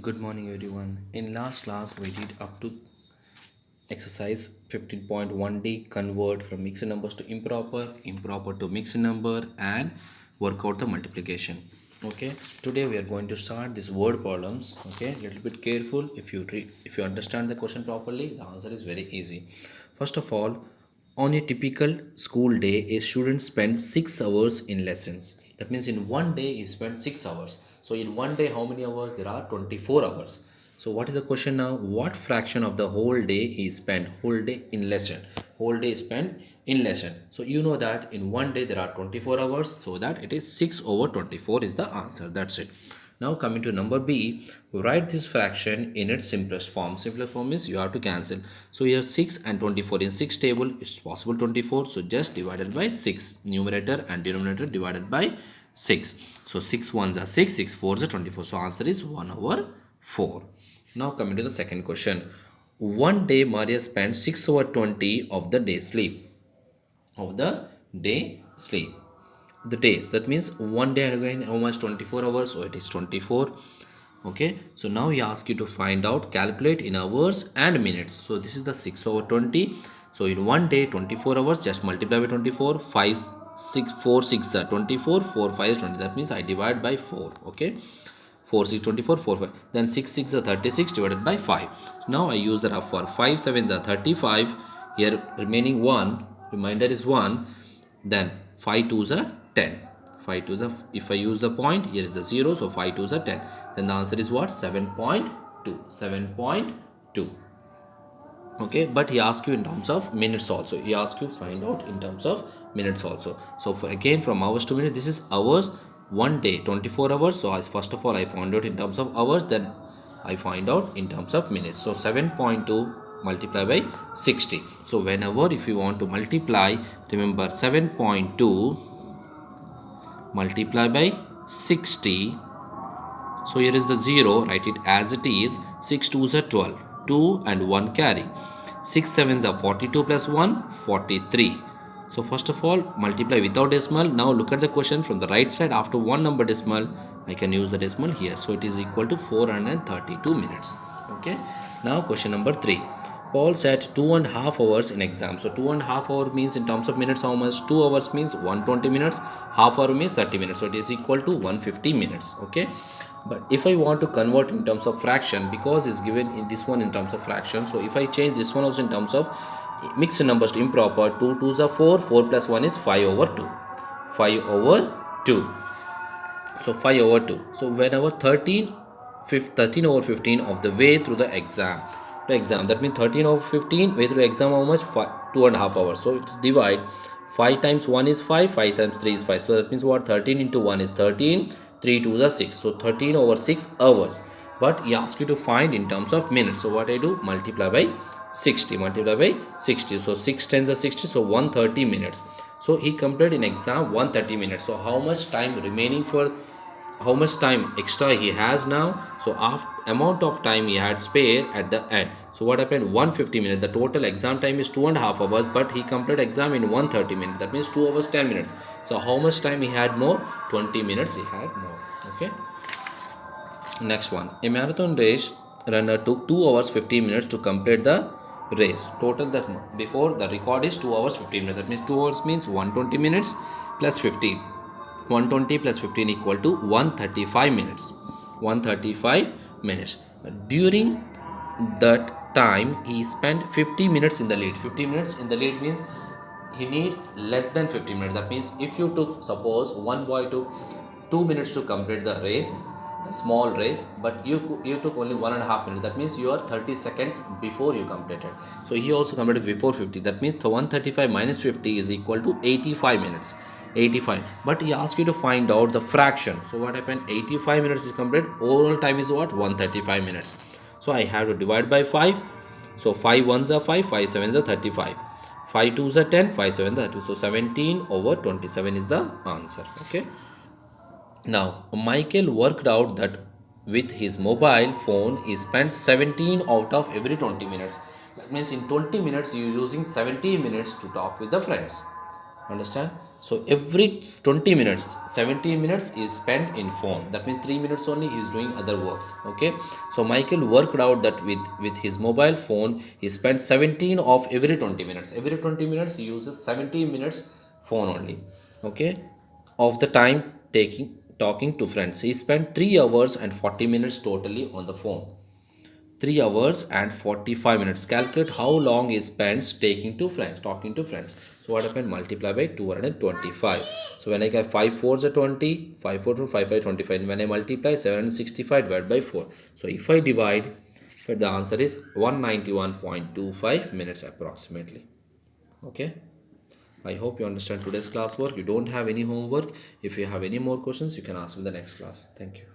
Good morning, everyone. In last class, we did up to exercise 15.1D, convert from mixed numbers to improper, improper to mixed number, and work out the multiplication. Okay. Today we are going to start these word problems. Okay. Little bit careful. If you understand the question properly, the answer is very easy. First of all, on a typical school day, a student spends 6 hours in lessons. That means in one day he spends 6 hours. So in one day, how many hours? There are 24 hours. So what is the question now? What fraction of the whole day he spent? Whole day in lesson. Whole day spent in lesson. So you know that in one day there are 24 hours. So that it is 6 over 24 is the answer. That's it. Now coming to number B, write this fraction in its simplest form. Simplest form is you have to cancel. So here 6 and 24 in 6 table, it's possible 24. So just divided by 6. Numerator and denominator divided by 6. So 6 ones are 6, 6 fours are 24. So answer is 1 over 4. Now coming to the second question. One day Maria spent 6 over 20 of the day sleep. Of the day sleep. The days, that means one day and again how much? 24 hours. So it is 24. Okay, so now he asks you to find out, calculate in hours and minutes. So this is the 6 over 20. So in one day 24 hours, just multiply by 24. 5 6 4 6 are 24, 4 5 is 20. That means I divide by 4. Okay, 4 6 24, 4 5, then 6 6 are 36 divided by 5. Now I use the rough for 5 7 are 35. Here remaining 1, remainder is 1. Then 5 2s are 10. 5 2s are, if I use the point, here is the 0, so 5 2s are 10. Then the answer is what? 7.2. 7.2. Okay, but he asks you in terms of minutes also. He asks you find out in terms of minutes also. So again, from hours to minutes, this is hours. One day 24 hours. So first of all I found out in terms of hours, then I find out in terms of minutes. So 7.2 multiply by 60. So whenever if you want to multiply, remember 7.2 multiply by 60. So here is the 0, write it as it is. 6 2s are 12, 2 and 1 carry. 6 7s are 42 plus 1, 43. So first of all, multiply without decimal. Now look at the question from the right side. After one number decimal, I can use the decimal here. So it is equal to 432 minutes. Okay. Now question number 3. Paul said 2.5 hours in exam. So 2.5 hour means in terms of minutes how much? 2 hours means 120 minutes. Half hour means 30 minutes. So it is equal to 150 minutes. Okay. But if I want to convert in terms of fraction, because it's given in this one in terms of fraction, so if I change this one also in terms of mixed numbers to improper, 2 2s are 4, 4 plus 1 is 5 over 2. 5 over 2. So 5 over 2. So whenever 13 over 15 of the way through the exam, that means 13 over 15 way through the exam, how much? 2.5 hours. So it's divide. 5 times 1 is 5, 5 times 3 is 5. So that means what? 13 into 1 is 13, 3 2s are 6. So 13 over 6 hours. But he asks you to find in terms of minutes. So what I do? Multiply by 60. Multiply by 60. So 6 tens are 60. So 130 minutes. So he completed in exam 130 minutes. So how much time remaining for, how much time extra he has now? So after amount of time he had spare at the end. So what happened? 150 minutes. The total exam time is 2.5 hours, but he completed exam in 130 minutes. That means 2 hours 10 minutes. So how much time he had more? 20 minutes he had more. Okay. Next one. A marathon race runner took 2 hours 15 minutes to complete the race. Total that before the record is 2 hours 15 minutes. That means 2 hours means 120 minutes plus 15. 120 plus 15 equal to 135 minutes. 135 minutes. During that time he spent 50 minutes in the lead. 50 minutes in the lead means he needs less than 50 minutes. That means if you took, suppose one boy took 2 minutes to complete the race, the small race, but you took only 1.5 minutes. That means you are 30 seconds before you completed. So he also completed before 50. That means the 135 minus 50 is equal to 85 minutes. 85. But he asked you to find out the fraction. So what happened? 85 minutes is completed. Overall time is what? 135 minutes. So I have to divide by 5. So 5 ones are 5, 5 sevens are 35. 5 twos are 10, 5 sevens are 30. So 17 over 27 is the answer. Okay. Now, Michael worked out that with his mobile phone, he spent 17 out of every 20 minutes. That means in 20 minutes, you are using 17 minutes to talk with the friends. Understand? So every 20 minutes, 17 minutes is spent in phone. That means 3 minutes only he is doing other works. Okay. So Michael worked out that with his mobile phone he spent 17 of every 20 minutes. Every 20 minutes he uses 17 minutes phone only. Okay. Of the time taking talking to friends, he spent 3 hours and 40 minutes totally on the phone. 3 hours and 45 minutes. Calculate how long he spends talking to friends. So what happened? Multiply by 225. So when I get 5 fours are 20, 5 4 to 5 5 25. And when I multiply 765 divided by 4. So if I divide, the answer is 191.25 minutes approximately. Okay. I hope you understand today's classwork. You don't have any homework. If you have any more questions, you can ask in the next class. Thank you.